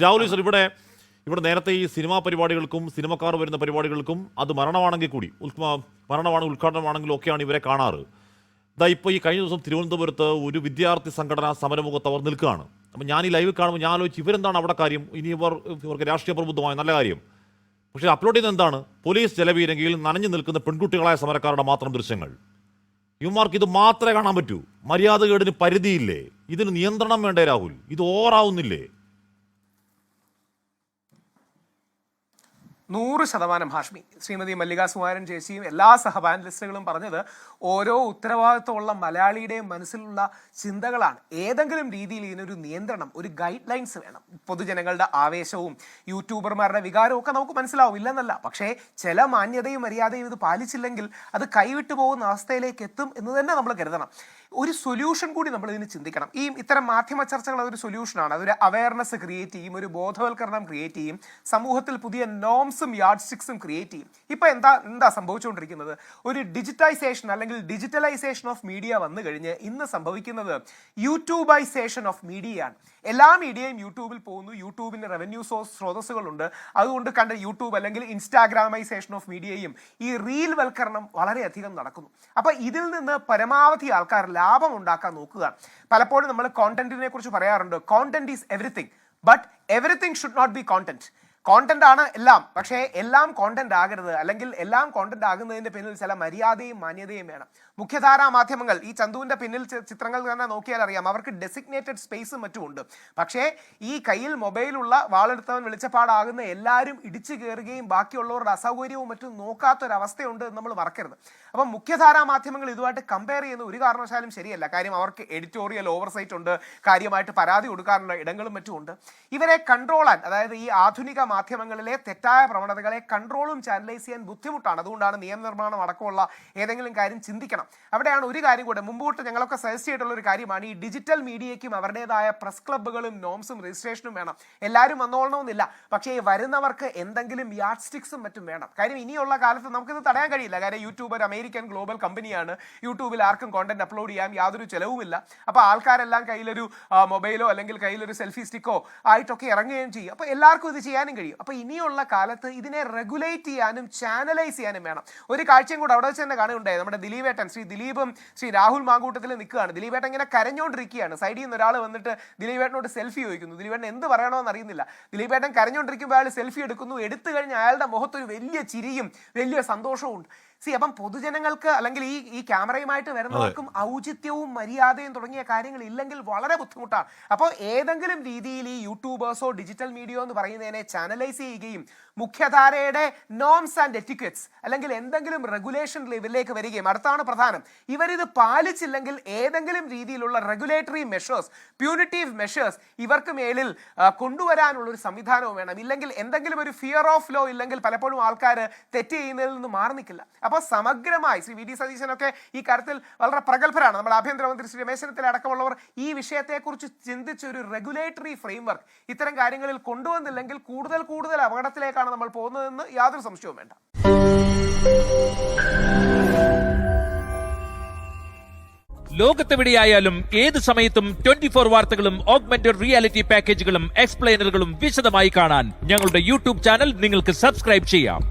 Rahul sir, ഇവിടെ നേരത്തെ ഈ സിനിമാ പരിപാടികൾക്കും സിനിമക്കാർ വരുന്ന പരിപാടികൾക്കും അത് മരണമാണെങ്കിൽ കൂടി ഉദ്ഘാടനമാണെങ്കിലും ഒക്കെയാണ് ഇവരെ കാണാറ്. ഇപ്പോൾ ഈ കഴിഞ്ഞ ദിവസം തിരുവനന്തപുരത്ത് ഒരു വിദ്യാർത്ഥി സംഘടനാ സമരമുഖത്ത് അവർ നിൽക്കുകയാണ്. അപ്പം ഞാൻ ഈ ലൈവ് കാണുമ്പോൾ ഞാൻ ആലോചിച്ച് ഇവരെന്താണ് അവിടെ കാര്യം, ഇനി ഇവർക്ക് രാഷ്ട്രീയ പ്രബുദ്ധമായ നല്ല കാര്യം. പക്ഷേ അപ്ലോഡ് ചെയ്യുന്നത് എന്താണ്? പോലീസ് ജലപീരങ്കിയിൽ നനഞ്ഞു നിൽക്കുന്ന പെൺകുട്ടികളായ സമരക്കാരുടെ മാത്രം ദൃശ്യങ്ങൾ. ഇവന്മാർക്ക് ഇത് മാത്രമേ കാണാൻ പറ്റൂ. മര്യാദകേടിന് പരിധിയില്ലേ? ഇതിന് നിയന്ത്രണം വേണ്ടേ രാഹുൽ? ഇത് ഓവറാവുന്നില്ലേ? 100% ഹാഷ്മി. ശ്രീമതി മല്ലിക സുകുമാരൻ ചേച്ചിയും എല്ലാ സഹപാനലിസ്റ്റുകളും പറഞ്ഞത് ഓരോ ഉത്തരവാദിത്വമുള്ള മലയാളിയുടെയും മനസ്സിലുള്ള ചിന്തകളാണ്. ഏതെങ്കിലും രീതിയിൽ ഇതിനൊരു നിയന്ത്രണം, ഒരു ഗൈഡ് ലൈൻസ് വേണം. പൊതുജനങ്ങളുടെ ആവേശവും യൂട്യൂബർമാരുടെ വികാരവും ഒക്കെ നമുക്ക് മനസ്സിലാവും, ഇല്ലെന്നല്ല. പക്ഷേ ചില മാന്യതയും മര്യാദയും ഇത് പാലിച്ചില്ലെങ്കിൽ അത് കൈവിട്ടു പോകുന്ന അവസ്ഥയിലേക്ക് എത്തും എന്ന് തന്നെ നമ്മൾ കരുതണം. ഒരു സൊല്യൂഷൻ കൂടി നമ്മൾ ഇതിന് ചിന്തിക്കണം. ഇത്തരം മാധ്യമ ചർച്ചകൾ അതൊരു സൊല്യൂഷനാണ്. അതൊരു അവയർനെസ് ക്രിയേറ്റ് ചെയ്യും, ഒരു ബോധവൽക്കരണം ക്രിയേറ്റ് ചെയ്യും, സമൂഹത്തിൽ പുതിയ നോംസും യാർഡ് സ്റ്റിക്സും ക്രിയേറ്റ് ചെയ്യും. ഇപ്പൊ എന്താ സംഭവിച്ചുകൊണ്ടിരിക്കുന്നത്? ഒരു ഡിജിറ്റൈസേഷൻ അല്ലെങ്കിൽ ഡിജിറ്റലൈസേഷൻ ഓഫ് മീഡിയ വന്നു കഴിഞ്ഞ് ഇന്ന് സംഭവിക്കുന്നത് യൂട്യൂബൈസേഷൻ ഓഫ് മീഡിയയാണ്. എല്ലാ മീഡിയയും യൂട്യൂബിൽ പോകുന്നു. യൂട്യൂബിന്റെ റവന്യൂ സ്രോതസ്സുകളുണ്ട്. അതുകൊണ്ട് കണ്ട യൂട്യൂബ് അല്ലെങ്കിൽ ഇൻസ്റ്റാഗ്രാമൈസേഷൻ ഓഫ് മീഡിയയും ഈ റീൽ വൽക്കരണം വളരെയധികം നടക്കുന്നു. അപ്പൊ ഇതിൽ നിന്ന് പരമാവധി ആൾക്കാർ ലാഭം ഉണ്ടാക്കാൻ നോക്കുക. പലപ്പോഴും നമ്മൾ കോണ്ടന്റിനെ കുറിച്ച് പറയാറുണ്ട്. Content is everything, but everything should not be content. Content ആണ് എല്ലാം, പക്ഷേ എല്ലാം കോണ്ടന്റ് ആകരുത്. അല്ലെങ്കിൽ എല്ലാം കോണ്ടന്റ് ആകുന്നതിന്റെ പിന്നിൽ ചില മര്യാദയും മാന്യതയും വേണം. മുഖ്യധാരാ മാധ്യമങ്ങൾ, ഈ ചന്തുവിന്റെ പിന്നിൽ ചിത്രങ്ങൾ തന്നെ നോക്കിയാൽ അറിയാം, അവർക്ക് ഡെസിഗ്നേറ്റഡ് സ്പേസും മറ്റും ഉണ്ട്. പക്ഷേ ഈ കയ്യിൽ മൊബൈലുള്ള വാളെടുത്തവൻ വെളിച്ചപ്പാടാകുന്ന എല്ലാവരും ഇടിച്ചു കയറുകയും ബാക്കിയുള്ളവരുടെ അസൗകര്യവും മറ്റും നോക്കാത്തൊരവസ്ഥയുണ്ട് എന്ന് നമ്മൾ മറക്കരുത്. അപ്പം മുഖ്യധാരാ മാധ്യമങ്ങൾ ഇതുമായിട്ട് കമ്പയർ ചെയ്യുന്ന ഒരു കാരണവശാലും ശരിയല്ല. കാര്യം അവർക്ക് എഡിറ്റോറിയൽ ഓവർസൈറ്റ് ഉണ്ട്, കാര്യമായിട്ട് പരാതി കൊടുക്കാനുള്ള ഇടങ്ങളും മറ്റും ഉണ്ട്. ഇവരെ കൺട്രോൾ ചെയ്യാൻ, അതായത് ഈ ആധുനിക മാധ്യമങ്ങളിലെ തെറ്റായ പ്രവണതകളെ കൺട്രോളും ചാനലൈസ് ചെയ്യാൻ ബുദ്ധിമുട്ടാണ്. അതുകൊണ്ടാണ് നിയമനിർമ്മാണം അടക്കമുള്ള ഏതെങ്കിലും കാര്യം ചിന്തിക്കണം. അവിടെയാണ് ഒരു കാര്യം കൂടെ മുമ്പോട്ട് ഞങ്ങളൊക്കെ സജസ്റ്റ് ചെയ്തിട്ടുള്ള ഒരു കാര്യമാണ്, ഈ ഡിജിറ്റൽ മീഡിയയ്ക്കും അവരുടേതായ പ്രസ് ക്ലബ്ബുകളും നോംസും രജിസ്ട്രേഷനും വേണം. എല്ലാവരും വന്നോളണമെന്നില്ല, പക്ഷേ വരുന്നവർക്ക് എന്തെങ്കിലും യാർഡ് സ്റ്റിക്സും മറ്റും വേണം. കാര്യം ഇനിയുള്ള കാലത്ത് നമുക്കിത് തടയാൻ കഴിയില്ല. കാര്യം യൂട്യൂബ് ഒരു അമേരിക്കൻ ഗ്ലോബൽ കമ്പനിയാണ്. യൂട്യൂബിൽ ആർക്കും കോണ്ടന്റ് അപ്ലോഡ് ചെയ്യാൻ യാതൊരു ചെലവുമില്ല. അപ്പോൾ ആൾക്കാരെല്ലാം കയ്യിലൊരു മൊബൈലോ അല്ലെങ്കിൽ കയ്യിലൊരു സെൽഫി സ്റ്റിക്കോ ആയിട്ടൊക്കെ ഇറങ്ങുകയും ചെയ്യും. അപ്പോൾ എല്ലാവർക്കും ഇത് ചെയ്യാനും കഴിയും. അപ്പോൾ ഇനിയുള്ള കാലത്ത് ഇതിനെ റെഗുലേറ്റ് ചെയ്യാനും ചാനലൈസ് ചെയ്യാനും വേണം. ഒരു കാഴ്ചയും കൂടെ അവിടെ വെച്ച് തന്നെ കാണുകയുണ്ടായി. നമ്മുടെ ദിലീപേട്ടൻ, ശ്രീ ദിലീപും ശ്രീ രാഹുൽ മാങ്കൂട്ടത്തിൽ നിൽക്കുകയാണ്. ദിലീപേട്ടൻ ഇങ്ങനെ കരഞ്ഞുകൊണ്ടിരിക്കുകയാണ്. സൈഡിൽ നിന്ന് ഒരാൾ വന്നിട്ട് ദിലീപേട്ടനോട് സെൽഫി ചോദിക്കുന്നു. ദിലീപേട്ടൻ എന്ത് പറയണമെന്ന് അറിയുന്നില്ല. ദിലീപേട്ടൻ കരഞ്ഞുകൊണ്ടിരിക്കുമ്പോൾ അയാൾ സെൽഫി എടുക്കുന്നു. എടുത്തു കഴിഞ്ഞ് അയാളുടെ മുഖത്തൊരു വലിയ ചിരിയും വലിയ സന്തോഷവും ഉണ്ട്. അപ്പം പൊതുജനങ്ങൾക്ക് അല്ലെങ്കിൽ ഈ ക്യാമറയുമായിട്ട് വരുന്നവർക്കും ഔചിത്യവും മര്യാദയും തുടങ്ങിയ കാര്യങ്ങൾ ഇല്ലെങ്കിൽ വളരെ ബുദ്ധിമുട്ടാണ്. അപ്പോൾ ഏതെങ്കിലും രീതിയിൽ ഈ യൂട്യൂബേഴ്സോ ഡിജിറ്റൽ മീഡിയ എന്ന് പറയുന്നതിനെ ചാനലൈസ് ചെയ്യുകയും മുഖ്യധാരയുടെ നോംസ് ആൻഡ് എറ്റിക്വറ്റ്സ് അല്ലെങ്കിൽ എന്തെങ്കിലും റെഗുലേഷൻ ലെവലിലേക്ക് വരികയും, അടുത്താണ് പ്രധാനം, ഇവരിത് പാലിച്ചില്ലെങ്കിൽ ഏതെങ്കിലും രീതിയിലുള്ള റെഗുലേറ്ററി മെഷേഴ്സ്, പ്യൂണിറ്റീവ് മെഷേഴ്സ് ഇവർക്ക് മേലിൽ കൊണ്ടുവരാനുള്ള ഒരു സംവിധാനവും വേണം. ഇല്ലെങ്കിൽ എന്തെങ്കിലും ഒരു ഫിയർ ഓഫ് ലോ ഇല്ലെങ്കിൽ പലപ്പോഴും ആൾക്കാർ തെറ്റ് ചെയ്യുന്നതിൽ നിന്ന് മാറി നിൽക്കില്ല. അപ്പോൾ സമഗ്രമായി ശ്രീ വി ഡി സതീശനൊക്കെ ഈ കാര്യത്തിൽ വളരെ പ്രഗത്ഭരാണ്. നമ്മുടെ ആഭ്യന്തരമന്ത്രി ശ്രീ രമേശ് ചെന്നിത്തല അടക്കമുള്ളവർ ഈ വിഷയത്തെക്കുറിച്ച് ചിന്തിച്ച് ഒരു റെഗുലേറ്ററി ഫ്രെയിംവർക്ക് ഇത്തരം കാര്യങ്ങളിൽ കൊണ്ടുവന്നില്ലെങ്കിൽ കൂടുതൽ അപകടത്തിലേക്കാണ് നമ്മൾ പോകുന്നതെന്ന് യാതൊരു സംശയവും വേണ്ട. ലോകത്തെവിടെയായാലും ഏത് സമയത്തും 24 വാർത്തകളും ഓഗ്മെന്റഡ് റിയാലിറ്റി പാക്കേജുകളും എക്സ്പ്ലെയിനറുകളും വിശദമായി കാണാൻ ഞങ്ങളുടെ യൂട്യൂബ് ചാനൽ നിങ്ങൾക്ക് സബ്സ്ക്രൈബ് ചെയ്യാം.